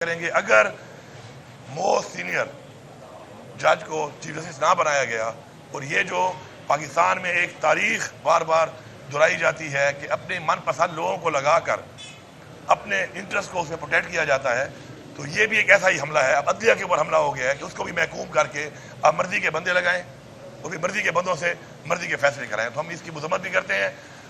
کریں گے اگر موسٹ سینئر جج کو چیف جسٹس نہ بنایا گیا، اور یہ جو پاکستان میں ایک تاریخ بار بار دہرائی جاتی ہے کہ اپنے من پسند لوگوں کو لگا کر اپنے انٹرسٹ کو اس میں پروٹیکٹ کیا جاتا ہے، تو یہ بھی ایک ایسا ہی حملہ ہے۔ اب عدلیہ کے اوپر حملہ ہو گیا ہے کہ اس کو بھی محکوم کر کے اب مرضی کے بندے لگائیں اور بھی مرضی کے بندوں سے مرضی کے فیصلے کرائیں۔ تو ہم اس کی مذمت بھی کرتے ہیں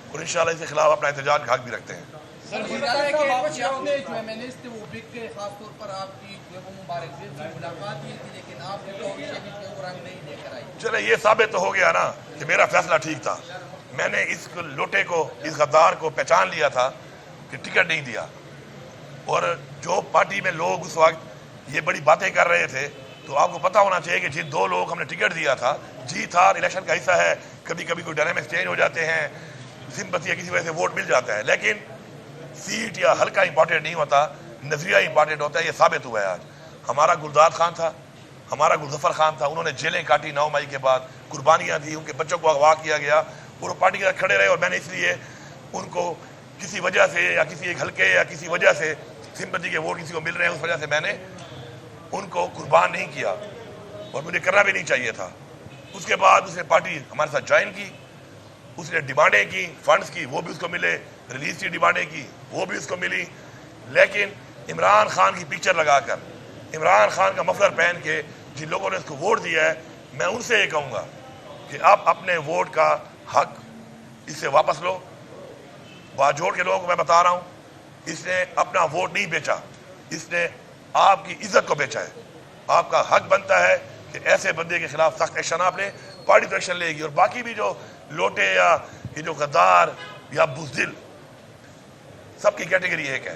اور انشاءاللہ اس کے خلاف اپنا احتجاج کا حق بھی رکھتے ہیں۔ سر اپنے جو MNAs تھے وہ بک کے، خاص طور پر آپ کی جو وہ مبارک دید سے ملاقات کی تھی، لیکن آپ نے تو وہ رنگ نہیں لے کر آئی۔ چلے یہ ثابت تو ہو گیا نا کہ میرا فیصلہ ٹھیک تھا۔ میں نے اس لوٹے کو، اس غدار کو پہچان لیا تھا کہ ٹکٹ نہیں دیا، اور جو پارٹی میں لوگ اس وقت یہ بڑی باتیں کر رہے تھے، تو آپ کو پتہ ہونا چاہیے کہ جن دو لوگ ہم نے ٹکٹ دیا تھا، جیت ہار الیکشن کا حصہ ہے، کبھی کبھی کوئی ڈائنامکس چینج ہو جاتے ہیں، سمپتی یا کسی وجہ سے ووٹ مل جاتا ہے، لیکن سیٹ یا حلقہ امپورٹنٹ نہیں ہوتا، نظریہ امپورٹنٹ ہوتا ہے۔ یہ ثابت ہوا ہے آج۔ ہمارا گلزار خان تھا، ہمارا گلظفر خان تھا، انہوں نے جیلیں کاٹی 9 مئی کے بعد، قربانیاں دی، ان کے بچوں کو اغوا کیا گیا اور وہ پارٹی کے ساتھ کھڑے رہے، اور میں نے اس لیے ان کو کسی وجہ سے یا کسی ایک حلقے یا کسی وجہ سے سمپتی کے ووٹ کسی کو مل رہے ہیں، اس وجہ سے میں نے ان کو قربان نہیں کیا، اور مجھے کرنا بھی نہیں چاہیے تھا۔ اس کے بعد اس نے پارٹی ہمارے ساتھ جوائن کی، اس نے ڈیمانڈیں کی فنڈز کی، وہ بھی اس کو ملے، ریلیز کی ڈیمانڈیں کی، وہ بھی اس کو ملی، لیکن عمران خان کی پکچر لگا کر، عمران خان کا مفلر پہن کے جن لوگوں نے اس کو ووٹ دیا ہے، میں ان سے یہ کہوں گا کہ آپ اپنے ووٹ کا حق اس سے واپس لو۔ باجوڑ کے لوگوں کو میں بتا رہا ہوں، اس نے اپنا ووٹ نہیں بیچا، اس نے آپ کی عزت کو بیچا ہے۔ آپ کا حق بنتا ہے کہ ایسے بندے کے خلاف سخت ایکشن آپ لیں، پارٹی تو ایکشن لے گی، اور باقی بھی جو لوٹے یا یہ جو غدار یا بزدل، سب کی کیٹیگری ایک ہے،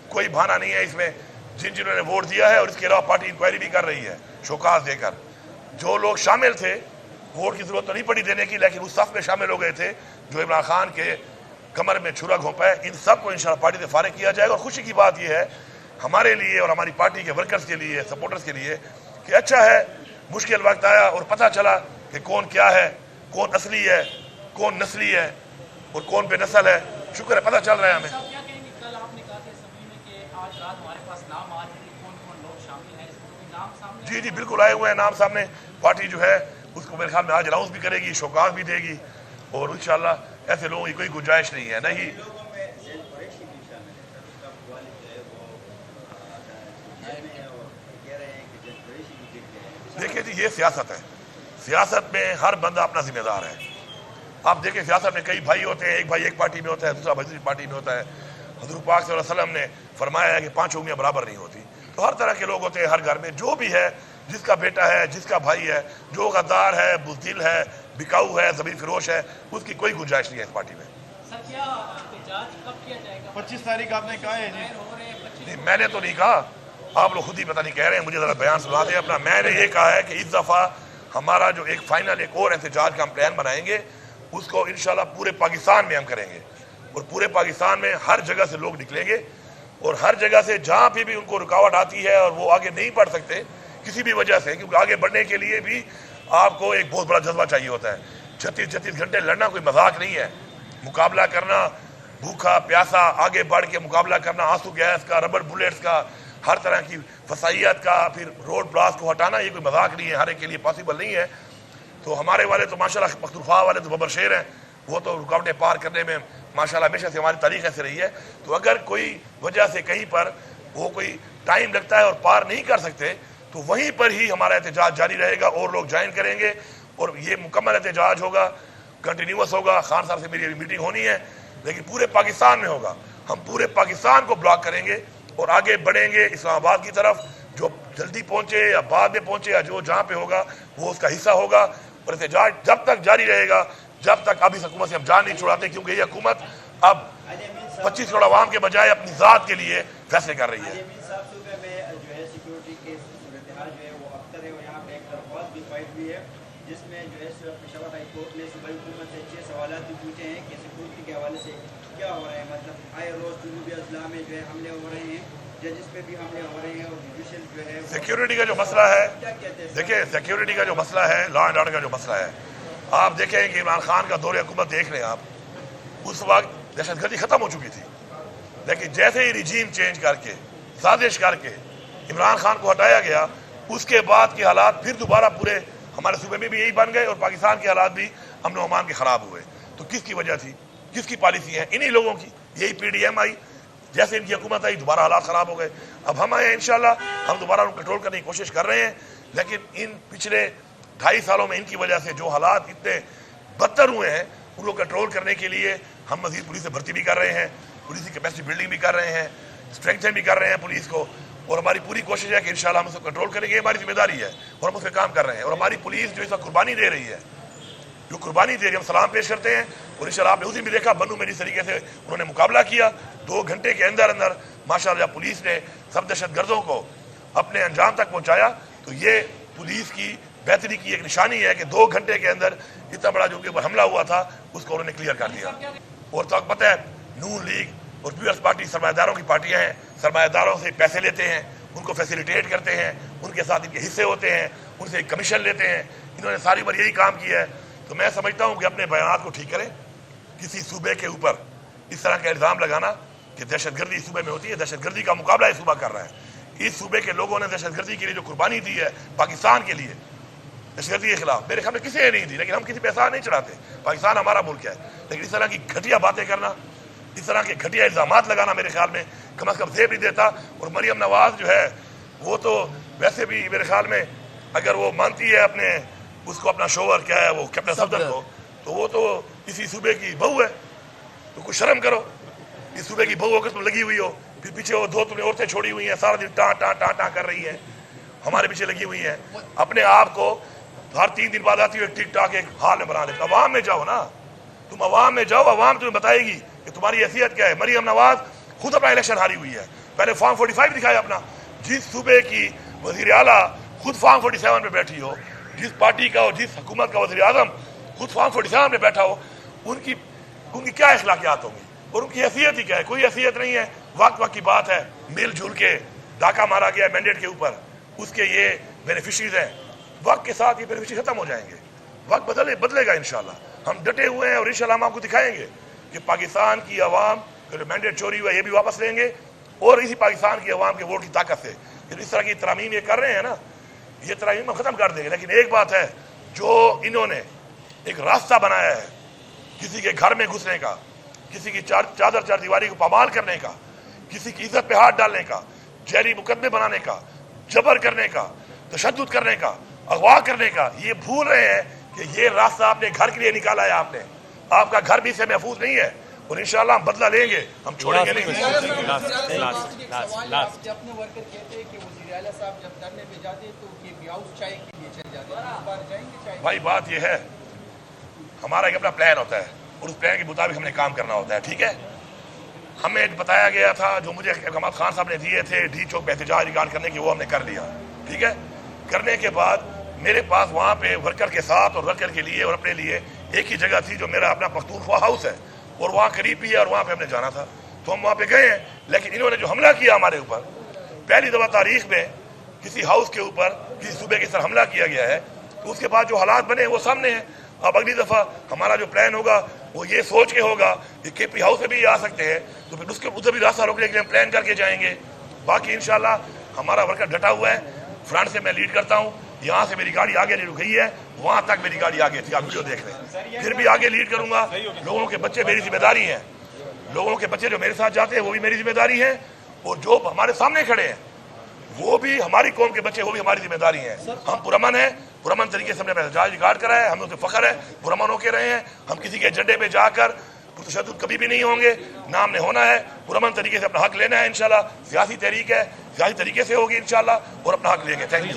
کوئی بہانہ نہیں ہے اس میں۔ جنہوں نے ووٹ دیا ہے، اور اس کے علاوہ پارٹی انکوائری بھی کر رہی ہے شوکاز دے کر، جو لوگ شامل تھے، ووٹ کی ضرورت تو نہیں پڑی دینے کی، لیکن اس صف میں شامل ہو گئے تھے جو عمران خان کے کمر میں چھرا گھونپا ہے، ان سب کو انشاءاللہ پارٹی سے فارغ کیا جائے گا۔ اور خوشی کی بات یہ ہے ہمارے لیے اور ہماری پارٹی کے ورکرز کے لیے، سپورٹرز کے لیے، کہ اچھا ہے مشکل وقت آیا اور پتہ چلا کہ کون کیا ہے، کون اصلی ہے، کون نسلی ہے اور کون بے نسل ہے۔ شکر ہے پتہ چل رہا ہے ہمیں۔ جی بالکل آئے ہوئے ہیں نام سامنے۔ پارٹی جو ہے اس کو میرے خیال میں آج اناؤنس بھی کرے گی، شوکاز بھی دے گی، اور انشاءاللہ ایسے لوگوں کی کوئی گنجائش نہیں ہے۔ نہیں دیکھیں جی، یہ سیاست ہے، سیاست میں ہر بندہ اپنا ذمہ دار ہے۔ آپ دیکھیں سیاست میں کئی بھائی ہوتے ہیں، ایک بھائی ایک پارٹی میں ہوتا ہے، دوسرا بھائی دوسری پارٹی میں ہوتا ہے۔ حضور پاک صلی اللہ علیہ وسلم نے فرمایا ہے کہ 5 انگلیاں برابر نہیں ہوتی۔ تو ہر طرح کے لوگ ہوتے ہیں ہر گھر میں، جو بھی ہے، جس کا بیٹا ہے، جس کا بھائی ہے، جو غدار ہے، بزدل ہے، بکاؤ ہے، زمین فروش ہے، اس کی کوئی گنجائش نہیں ہے اس پارٹی میں۔ سر کیا احتجاج کب کیا جائے گا؟ 25 تاریخ آپ نے کہا ہے جی۔ نہیں میں نے تو نہیں کہا، آپ لوگ خود ہی پتہ نہیں کہہ رہے ہیں، مجھے ذرا بیان سنا دیں اپنا۔ میں نے یہ کہا ہے کہ اس دفعہ ہمارا جو ایک فائنل ایک اور احتجاج کا ہم پلان بنائیں گے، اس کو انشاءاللہ پورے پاکستان میں ہم کریں گے، اور پورے پاکستان میں ہر جگہ سے لوگ نکلیں گے، اور ہر جگہ سے جہاں پہ بھی ان کو رکاوٹ آتی ہے اور وہ آگے نہیں بڑھ سکتے کسی بھی وجہ سے، کیونکہ آگے بڑھنے کے لیے بھی آپ کو ایک بہت بڑا جذبہ چاہیے ہوتا ہے۔ 36 گھنٹے لڑنا کوئی مذاق نہیں ہے، مقابلہ کرنا، بھوکا پیاسا آگے بڑھ کے مقابلہ کرنا، آنسو گیس کا، ربڑ بلیٹس کا، ہر طرح کی فسائیت کا، پھر روڈ بلاس کو ہٹانا، یہ کوئی مذاق نہیں ہے، ہر ایک کے لیے پاسبل نہیں ہے۔ تو ہمارے والے تو ماشاءاللہ پختونخوا والے تو ببر شیر ہیں، وہ تو رکاوٹیں پار کرنے میں ماشاءاللہ ہمیشہ سے ہماری تاریخ ایسے رہی ہے۔ تو اگر کوئی وجہ سے کہیں پر وہ کوئی ٹائم لگتا ہے اور پار نہیں کر سکتے، تو وہیں پر ہی ہمارا احتجاج جاری رہے گا، اور لوگ جوائن کریں گے، اور یہ مکمل احتجاج ہوگا، کنٹینیوس ہوگا۔ خان صاحب سے میری ابھی میٹنگ ہونی ہے، لیکن پورے پاکستان میں ہوگا۔ ہم پورے پاکستان کو بلاک کریں گے اور آگے بڑھیں گے اسلام آباد کی طرف، جو جلدی پہنچے یا بعد میں پہنچے یا جو جہاں پہ ہوگا وہ اس کا حصہ ہوگا، اور احتجاج جب تک جاری رہے گا جب تک اب اس حکومت سے ہم جان نہیں چھڑاتے، کیونکہ یہ حکومت اب 25 کروڑ عوام کے بجائے اپنی ذات کے لیے فیصلے کر رہی ہے۔ جس میں جو ہے پشاور ہائی کورٹ نے صوبائی حکومت سے 6 سوالات بھی پوچھے ہیں کہ سیکورٹی کے حوالے سے کیا ہو رہا ہے، مطلب آئے روز جنوبی اضلاع میں جو ہے حملے ہو رہے ہیں، ججز پہ بھی حملے ہو رہے ہیں، اور جوڈیشل جو ہے سیکیورٹی کا جو مسئلہ ہے، دیکھیں سیکیورٹی کا جو مسئلہ ہے، لا اینڈ آرڈر کا جو مسئلہ ہے، آپ دیکھیں کہ عمران خان کا دور حکومت دیکھ لیں آپ، اس وقت دہشت گردی ختم ہو چکی تھی، لیکن جیسے ہی رجیم چینج کر کے، سازش کر کے इमरान खान को हटाया गया, उसके बाद के हालात फिर दोबारा पूरे हमारे सूबे में भी यही बन गए और पाकिस्तान के हालात भी अमन व अमान के खराब हुए। तो किसकी वजह थी, किसकी पॉलिसी है? इन्हीं लोगों की। यही PDM आई, जैसे इनकी हुकूमत आई दोबारा हालात खराब हो गए। अब हम आए इंशाल्लाह, हम दोबारा उनको कंट्रोल करने की कोशिश कर रहे हैं, लेकिन इन पिछले 2.5 सालों में इनकी वजह से जो हालात इतने बदतर हुए हैं उनको कंट्रोल करने के लिए हम मजीद पुलिस से भर्ती भी कर रहे हैं, पुलिस की कैपेसिटी बिल्डिंग भी कर रहे हैं, स्ट्रेंथन भी कर रहे हैं पुलिस को, और हमारी पूरी कोशिश है कि इंशाल्लाह हम उसको कंट्रोल करेंगे। हमारी जिम्मेदारी है और हम उस पर काम कर रहे हैं। और हमारी पुलिस जो इस वक्त कुर्बानी दे रही है, जो कुर्बानी दे रही है, हम सलाम पेश करते हैं। और इंशाल्लाह आपने उस दिन भी देखा बन्नू में जिस तरीके से उन्होंने मुकाबला किया, 2 घंटे के अंदर अंदर माशाअल्लाह पुलिस ने सब दहशतगर्दों को अपने अंजाम तक पहुँचाया। तो ये पुलिस की बेहतरी की एक निशानी है कि 2 घंटे के अंदर इतना बड़ा जो उनके ऊपर हमला हुआ था उसको उन्होंने क्लियर कर दिया। और तो पता है नून लीग और पीपल्स पार्टी सरमायादारों की पार्टियां हैं, सरमायादारों से पैसे लेते हैं, उनको फैसिलिटेट करते हैं, उनके साथ इनके हिस्से होते हैं, उनसे कमीशन लेते हैं। इन्होंने सारी बार यही काम किया है। तो मैं समझता हूँ कि अपने बयान को ठीक करें। किसी सूबे के ऊपर इस तरह का इल्ज़ाम लगाना कि दहशतगर्दी इस सूबे में होती है, दहशतगर्दी का मुकाबला इस सूबा कर रहा है। इस सूबे के लोगों ने दहशतगर्दी के लिए जो कुर्बानी दी है पाकिस्तान के लिए, दहशतगर्दी के खिलाफ, मेरे ख्याल में किसी ने नहीं दी, लेकिन हम किसी पे एहसान नहीं चढ़ाते। पाकिस्तान हमारा मुल्क है, लेकिन इस तरह की घटिया बातें करना, इस तरह के घटिया इल्ज़ामात लगाना मेरे ख्याल में कम अज़ कम जेब नहीं देता। और मरियम नवाज जो है वो तो वैसे भी मेरे ख्याल में अगर वो मानती है अपने उसको अपना शोवर क्या है वो कैप्टन सफदर को, तो वो तो इसी सूबे की बहू है। तो कुछ शर्म करो, इस सूबे की बहू होकर तुम लगी हुई हो, फिर पीछे वो 2 तुमने औरतें छोड़ी हुई हैं, सारा दिन टाँ टाँ टाँ टाँ कर रही हैं, हमारे पीछे लगी हुई हैं। अपने आप को हर 3 दिन बाद आती हुई टिक टाक एक हाल में बना लेते। अवाम में जाओ ना, तुम अवाम में जाओ, अवाम तुम्हें बताएगी कि तुम्हारी हैसियत क्या है। मरियम नवाज खुद अपना इलेक्शन हारी हुई है, पहले फॉर्म 45 दिखाया अपना। जिस सूबे की वजीर आला खुद फॉर्म 47 में बैठी हो, जिस पार्टी का और जिस हुकूमत का वजीर आजम खुद फॉर्म 47 में बैठा हो, उनकी क्या अखलाकियात होंगी और उनकी हैसियत ही क्या है? कोई हैसियत नहीं है। वक्त की बात है, मिलजुल के डाका मारा गया मैंडेट के ऊपर, उसके ये बेनिफिशरीज हैं। वक्त के साथ ये बेनिफिशरी खत्म हो जाएंगे, वक्त बदलेगा इंशाल्लाह। हम डटे हुए हैं और इंशाल्लाह हम आपको दिखाएंगे कि पाकिस्तान की आवाम का जो मैंडेट चोरी हुआ ये भी वापस लेंगे, और इसी पाकिस्तान की आवाम के वोट की ताकत से इस तरह की तरामीम ये कर रहे हैं ना, ये तरामीम हम खत्म कर देंगे। लेकिन एक बात है, जो इन्होंने एक रास्ता बनाया है किसी के घर में घुसने का, किसी की चादर चारदीवारी को पामाल करने का, किसी की इज्जत पे हाथ डालने का, जहरी मुकदमे बनाने का, जबर करने का, तशद्दुद करने का, अगवा करने का, ये भूल रहे हैं कि ये रास्ता आपने घर के लिए निकाला है। आपने, आपका घर भी इससे महफूज नहीं है और इंशाल्लाह हम बदला लेंगे, हम छोड़ेंगे नहीं। अपने वर्कर कहते हैं कि वज़ीर आला साहब जब धरने पे जाते हैं तो केपी हाउस चाय के लिए चल जाते हैं, इस बार जाएंगे चाय? भाई बात ये है, हमारा एक अपना प्लान होता है और उस प्लान के मुताबिक हमने काम करना होता है, ठीक है। हमें बताया गया था, जो मुझे अहमद खान साहब ने दिए थे डी चौक पे एहतजाज रिकॉर्ड करने की, वो हमने कर लिया, ठीक है। करने के बाद मेरे पास वहाँ पे वर्कर के साथ और वर्कर के लिए और अपने लिए एक ही जगह थी जो मेरा अपना पख्तूनख्वा हाउस है और वहाँ करीब भी है और वहाँ पे हमने जाना था, तो हम वहाँ पे गए हैं। लेकिन इन्होंने जो हमला किया हमारे ऊपर, पहली दफ़ा तारीख में किसी हाउस के ऊपर किसी सूबे के सर हमला किया गया है, तो उसके बाद जो हालात बने वो सामने हैं। अब अगली दफ़ा हमारा जो प्लान होगा वो ये सोच के होगा कि केपी हाउस से भी आ सकते हैं, तो फिर उसके उधर भी रास्ता रोकने के लिए हम प्लान करके जाएंगे। बाकी इंशाल्लाह हमारा वर्कर डटा हुआ है, फ्रंट से मैं लीड करता हूँ, यहाँ से मेरी गाड़ी आगे नहीं रुक गई है, वहाँ तक मेरी गाड़ी आगे थी, आप वीडियो देख रहे हैं। फिर भी आगे लीड करूँगा, लोगों के बच्चे मेरी जिम्मेदारी हैं, लोगों के बच्चे जो मेरे साथ जाते हैं वो भी मेरी जिम्मेदारी है, और जो हमारे सामने खड़े हैं वो भी हमारी कौम के बच्चे, वो भी हमारी जिम्मेदारी है। हम पुरअमन हैं, पुरअमन तरीके से हमने एहतजाज रिकॉर्ड करा है, हमें तो फख्र है, पुरअमन होके रहे हैं। हम किसी के एजेंडे पे जाकर तशद्दुद कभी भी नहीं होंगे, ना हमने होना है। पुरअमन तरीके से अपना हक लेना है इंशाल्लाह। सियासी तहरीक है, सियासी तरीके से होगी इंशाल्लाह और अपना हक लेंगे। Thank you.